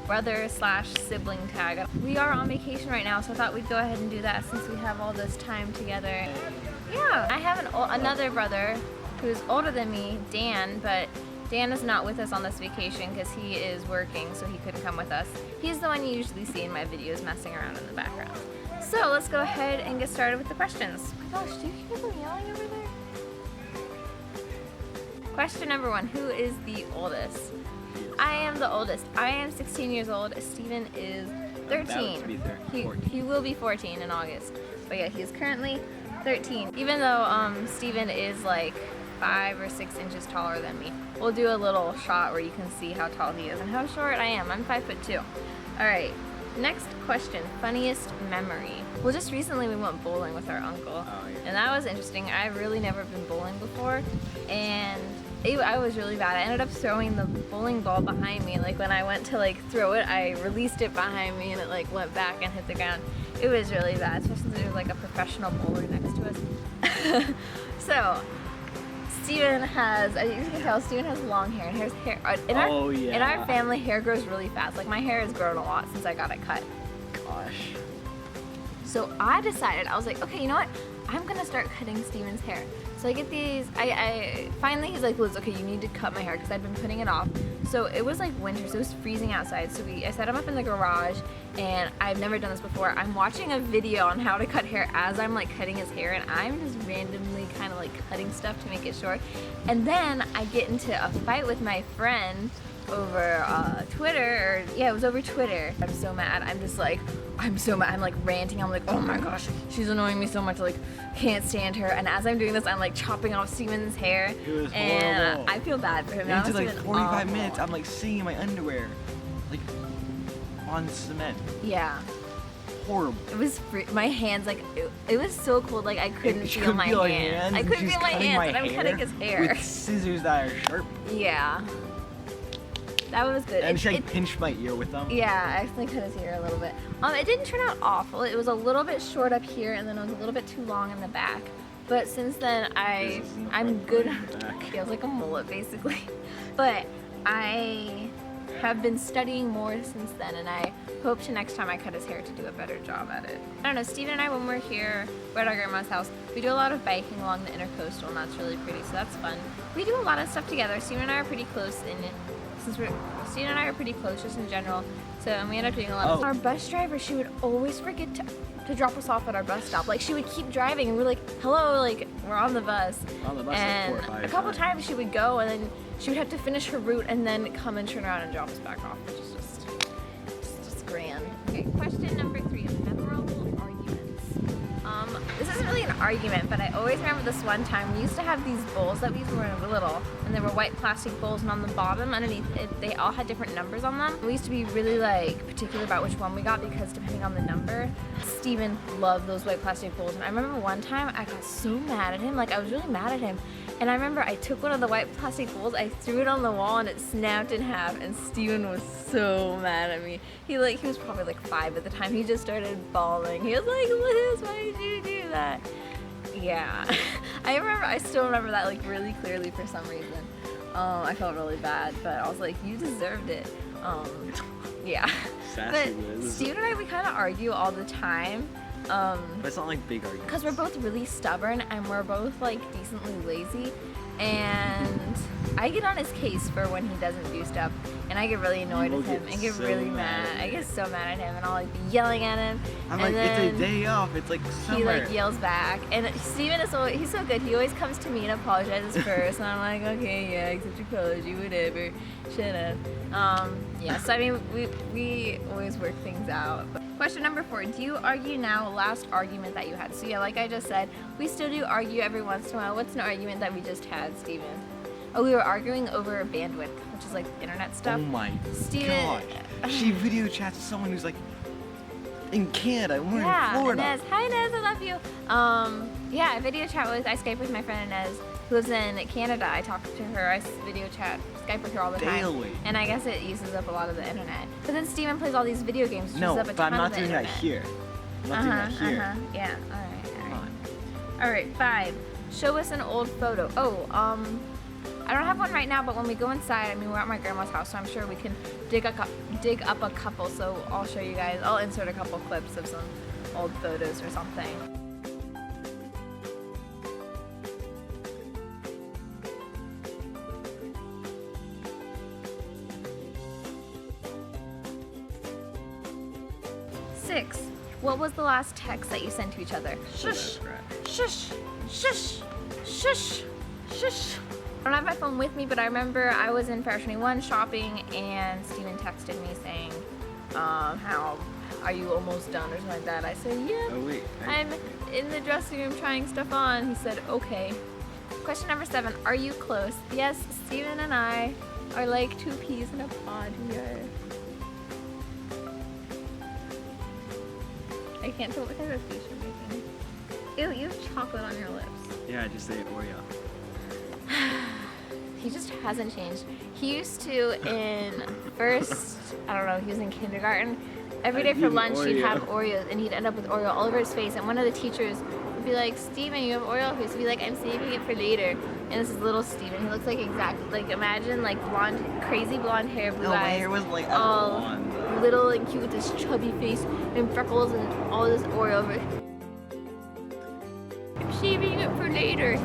brother/sibling tag. We are on vacation right now, so I thought we'd go ahead and do that since we have all this time together. Yeah, I have another brother who's older than me, Dan, but Dan is not with us on this vacation because he is working, so he couldn't come with us. He's the one you usually see in my videos messing around in the background. So let's go ahead and get started with the questions. Oh my gosh, do you hear them yelling over there? Question number 1, who is the oldest? I am the oldest. I am 16 years old. Steven is 13. About to be 13. He will be 14 in August. But yeah, he's currently 13. Even though Steven is like 5 or 6 inches taller than me. We'll do a little shot where you can see how tall he is and how short I am. I'm 5'2". Alright, next question. Funniest memory. Well, just recently we went bowling with our uncle. Oh, yeah. And that was interesting. I've really never been bowling before. And I was really bad. I ended up throwing the bowling ball behind me. Like when I went to like throw it, I released it behind me and it like went back and hit the ground. It was really bad, especially since there was like a professional bowler next to us. So, Steven has, as you can tell, Steven has long hair. And in our family, hair grows really fast. Like my hair has grown a lot since I got it cut. Gosh. So I decided, I was like, okay, you know what? I'm gonna start cutting Steven's hair. So I get these, finally he's like, Liz, okay, you need to cut my hair because I'd been putting it off. So it was like winter, so it was freezing outside. So I set him up in the garage and I've never done this before. I'm watching a video on how to cut hair as I'm like cutting his hair and I'm just randomly kind of like cutting stuff to make it short. And then I get into a fight with my friend over Twitter, it was over Twitter. I'm so mad. I'm so mad. I'm like ranting. I'm like, oh my gosh, she's annoying me so much. Like, can't stand her. And as I'm doing this, I'm like chopping off Steven's hair. It was and horrible. I feel bad for him. It took like 45 minutes. I'm like sitting in my underwear, like on cement. Yeah. Horrible. It was my hands, like it was so cold. Like I couldn't feel my hands. I couldn't feel my hands, and I'm cutting his hair with scissors that are sharp. Yeah. That was good. And she like pinched my ear with them. Yeah, I accidentally cut his hair a little bit. It didn't turn out awful. It was a little bit short up here, and then it was a little bit too long in the back. But since then, I'm good. It feels like a mullet, basically. But I have been studying more since then, and I hope to next time I cut his hair to do a better job at it. I don't know, Steven and I, when we're here, we're at our grandma's house, we do a lot of biking along the intercoastal, and that's really pretty, so that's fun. We do a lot of stuff together. Steven and I are pretty close Steven and I are pretty close just in general, and we end up doing a lot of. Our bus driver, she would always forget to drop us off at our bus stop. Like she would keep driving and we're like, hello, like we're on the bus. And like 4 or 5 a couple times she would go and then she would have to finish her route and then come and turn around and drop us back off, which is just grand. Okay, question number 3 is memorable arguments. This isn't really an argument, but I always remember this one time. We used to have these bowls that we used when we were little, and they were white plastic bowls, and on the bottom, underneath it, they all had different numbers on them. We used to be really like particular about which one we got because depending on the number, Steven loved those white plastic bowls. And I remember one time I got so mad at him, like I was really mad at him. And I remember I took one of the white plastic bowls, I threw it on the wall and it snapped in half, and Steven was so mad at me. He was probably like 5 at the time. He just started bawling. He was like, Liz, why did you do that? Yeah. I still remember that like really clearly for some reason. I felt really bad, but I was like, you deserved it. Yeah. Sassy But Liz. Steven and I, we kind of argue all the time. But it's not like big arguments. Because we're both really stubborn and we're both like decently lazy, and I get on his case for when he doesn't do stuff, and I get really annoyed with him and get so really mad. I get so mad at him and I'll like be yelling at him. I'm and like, then it's a day off. It's like summer. he like yells back, and Steven is he's so good. He always comes to me and apologizes first, and I'm like, okay, yeah, accept your apology, whatever, shut up. Yeah. So I mean, we always work things out. Question number 4, do you argue now? Last argument that you had. So yeah, like I just said, we still do argue every once in a while. What's an argument that we just had, Steven? Oh, we were arguing over bandwidth, which is like internet stuff. Oh my Steven, gosh. She video chats with someone who's like in Canada, we're yeah, in Florida. Inez. Hi Inez, I love you. Yeah, I Skype with my friend Inez, who lives in Canada. I talk to her, I video chat, Skype with her all the time. Daily. And I guess it uses up a lot of the internet. But then Steven plays all these video games, which uses up a ton of the internet. I'm not doing that here. I'm not doing that here. Yeah, alright. Alright, 5. Show us an old photo. I don't have one right now, but when we go inside, I mean, we're at my grandma's house, so I'm sure we can dig up a couple. So I'll show you guys. I'll insert a couple clips of some old photos or something. Six. What was the last text that you sent to each other? Shush. Shush. Shush. Shush. Shush. I don't have my phone with me, but I remember I was in Forever 21 shopping and Steven texted me saying, how are you almost done or something like that. I said, yeah, Oh wait. I'm in the dressing room trying stuff on. He said, okay. Question number 7, are you close? Yes, Steven and I are like two peas in a pod here. I can't tell what kind of face you're making. Ew, you have chocolate on your lips. Yeah, I just say Oreo. He just hasn't changed. He used to in first, I don't know, he was in kindergarten. Every day for lunch he'd have Oreos and he'd end up with Oreo all over his face. And one of the teachers would be like, Steven, you have Oreo face. He'd be like, I'm saving it for later. And this is little Steven. He looks like exactly, like imagine like blonde, crazy blonde hair, blue eyes. My hair wasn't like all blonde. Little and cute with this chubby face and freckles and all this Oreo over it. I'm saving it for later.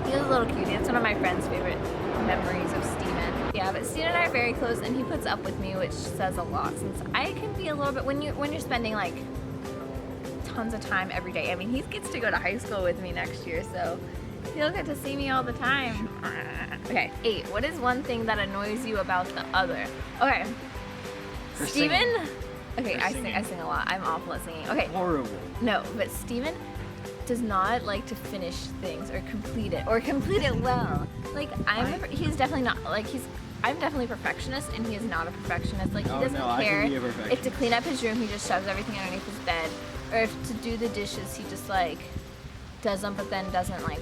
He was a little cutie. That's one of my friend's favorite memories of Steven. Yeah, but Steven and I are very close, and he puts up with me, which says a lot. Since I can be a little bit when you're spending like tons of time every day. I mean, he gets to go to high school with me next year, so he'll get to see me all the time. Okay, 8. What is one thing that annoys you about the other? Okay, Steven. Okay, I sing a lot. I'm awful at singing. Okay. Horrible. No, but Steven does not like to finish things or complete it well. Like he's definitely not like I'm definitely a perfectionist and he is not a perfectionist. Like he doesn't care if to clean up his room he just shoves everything underneath his bed, or if to do the dishes he just like does them but then doesn't like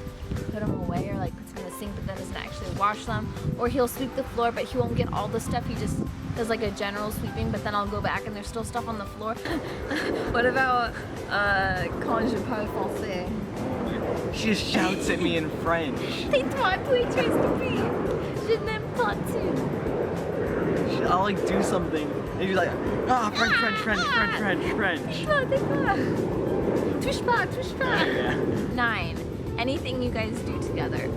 put them away, or like puts them in the sink but then doesn't actually wash them, or he'll sweep the floor but he won't get all the stuff. He just does like a general sweeping, but then I'll go back and there's still stuff on the floor. What about quand je parle français? She just shouts at me in French. Tais-toi, tu es stupide. Je n'aime pas tu. I'll like do something and she's like, French. Tais-toi. Touche pas. Yeah. 9. Anything you guys do together?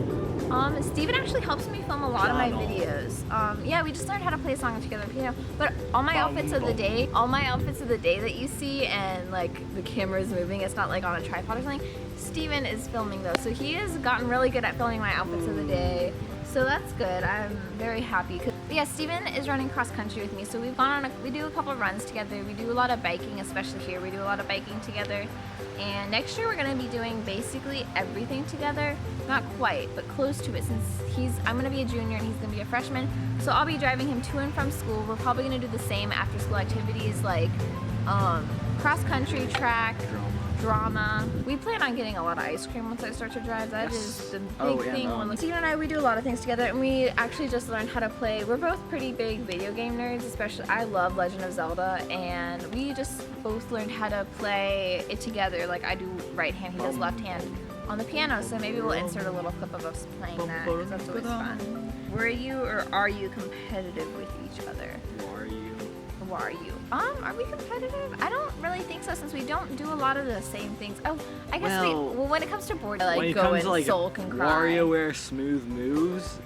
Steven actually helps me film a lot of my videos. Yeah, we just learned how to play a song together, piano. But all my outfits of the day that you see and like the camera's moving, it's not like on a tripod or something. Steven is filming those, so he has gotten really good at filming my outfits of the day. So that's good. I'm very happy. Yeah, Steven is running cross country with me, so we've gone on we do a couple of runs together. We do a lot of biking, especially here. We do a lot of biking together. And next year we're gonna be doing basically everything together. Not quite, but close to it, since I'm gonna be a junior and he's gonna be a freshman. So I'll be driving him to and from school. We're probably gonna do the same after school activities like cross country, track, drama. We plan on getting a lot of ice cream once I start to drive. That is the big thing. Steven and I, we do a lot of things together, and we actually just learned how to play. We're both pretty big video game nerds, especially I love Legend of Zelda, and we just both learned how to play it together. Like I do right hand, he does left hand on the piano, so maybe we'll insert a little clip of us playing that, because that's always fun. Were you or are you competitive with each other? Who are you? Are we competitive? I don't really think so, since we don't do a lot of the same things. Oh, I guess well, when it comes to board, like go and sulk and cry. WarioWare smooth moves.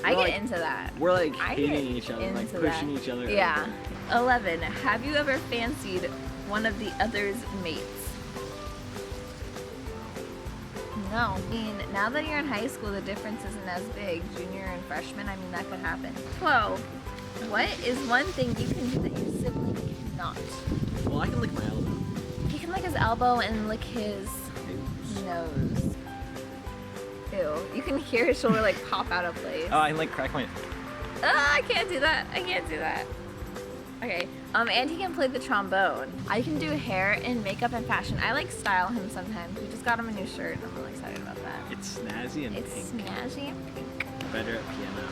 I get into that. We're like hitting each other, like pushing each other. Yeah. 11. Have you ever fancied one of the other's mates? No. I mean, now that you're in high school, the difference isn't as big. Junior and freshman, I mean, that could happen. 12. What is one thing you can do that your sibling cannot? Well, I can lick my elbow. He can lick his elbow and lick his nose. Ew. You can hear his shoulder like pop out of place. Oh, I can like crack my... I can't do that. Okay. And he can play the trombone. I can do hair and makeup and fashion. I like style him sometimes. We just got him a new shirt and I'm really excited about that. It's snazzy and pink. It's snazzy and pink. Better at piano.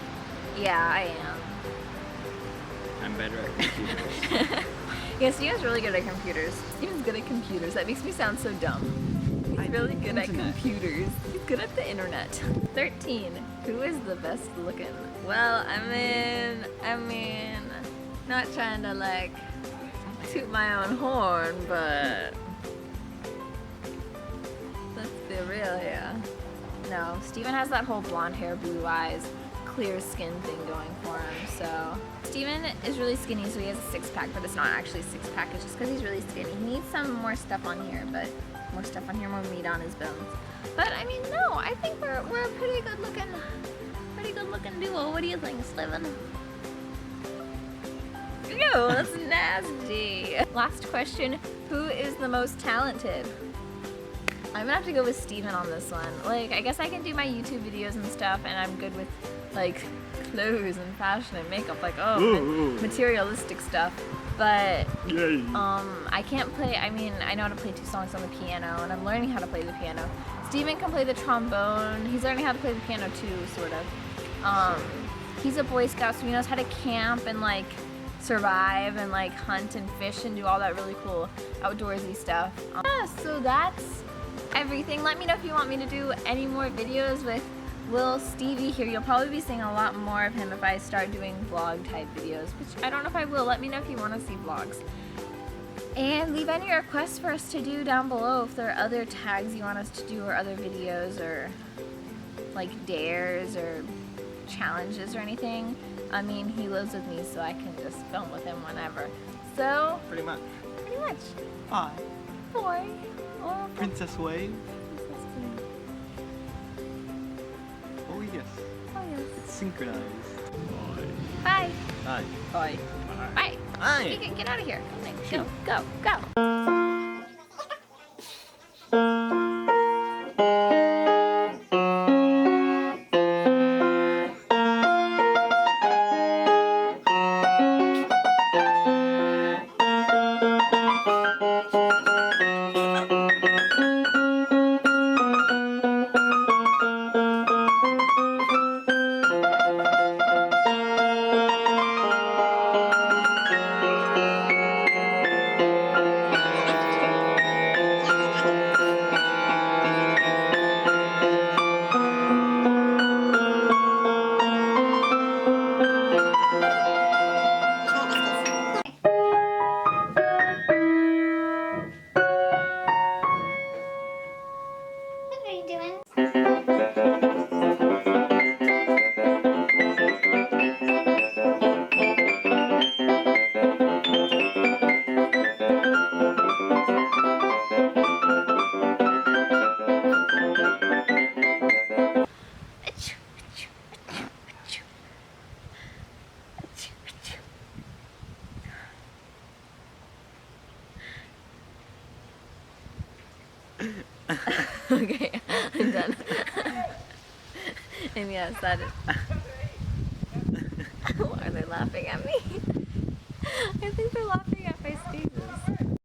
Yeah, I am. I'm better at computers. Yeah, Steven's really good at computers. Steven's good at computers. That makes me sound so dumb. I really good at Internet. computers. He's good at the internet. 13. Who is the best looking? Well, I mean, not trying to like toot my own horn, but let's be real here. No, Steven has that whole blonde hair, blue eyes, clear skin thing going for him, so. Steven is really skinny, so he has a six-pack, but it's not actually a six-pack, it's just because he's really skinny. He needs some more stuff on here, more meat on his bones. But I mean, no, I think we're a pretty good looking duo. What do you think, Steven? Ew, that's nasty. Last question, who is the most talented? I'm gonna have to go with Steven on this one. Like, I guess I can do my YouTube videos and stuff, and I'm good with, like, clothes and fashion and makeup, like, materialistic stuff. But, I can't play, I mean, I know how to play 2 songs on the piano, and I'm learning how to play the piano. Steven can play the trombone. He's learning how to play the piano too, sort of. He's a Boy Scout, so he knows how to camp and, like, survive and, like, hunt and fish and do all that really cool outdoorsy stuff. Yeah, so that's everything. Let me know if you want me to do any more videos with Lil Stevie here. You'll probably be seeing a lot more of him if I start doing vlog type videos, which I don't know if I will. Let me know if you want to see vlogs. And leave any requests for us to do down below if there are other tags you want us to do or other videos or like dares or challenges or anything. I mean, he lives with me, so I can just film with him whenever. So, Pretty much. Hi. Boy. Oh, Princess Wave. Oh yes. Oh, yes. It's synchronized. Bye. Hi. Bye. Bye. Hi. You can get out of here. Go, go, go. Okay, I'm done. And yes, that is. Why are they laughing at me? I think they're laughing at my sneezes.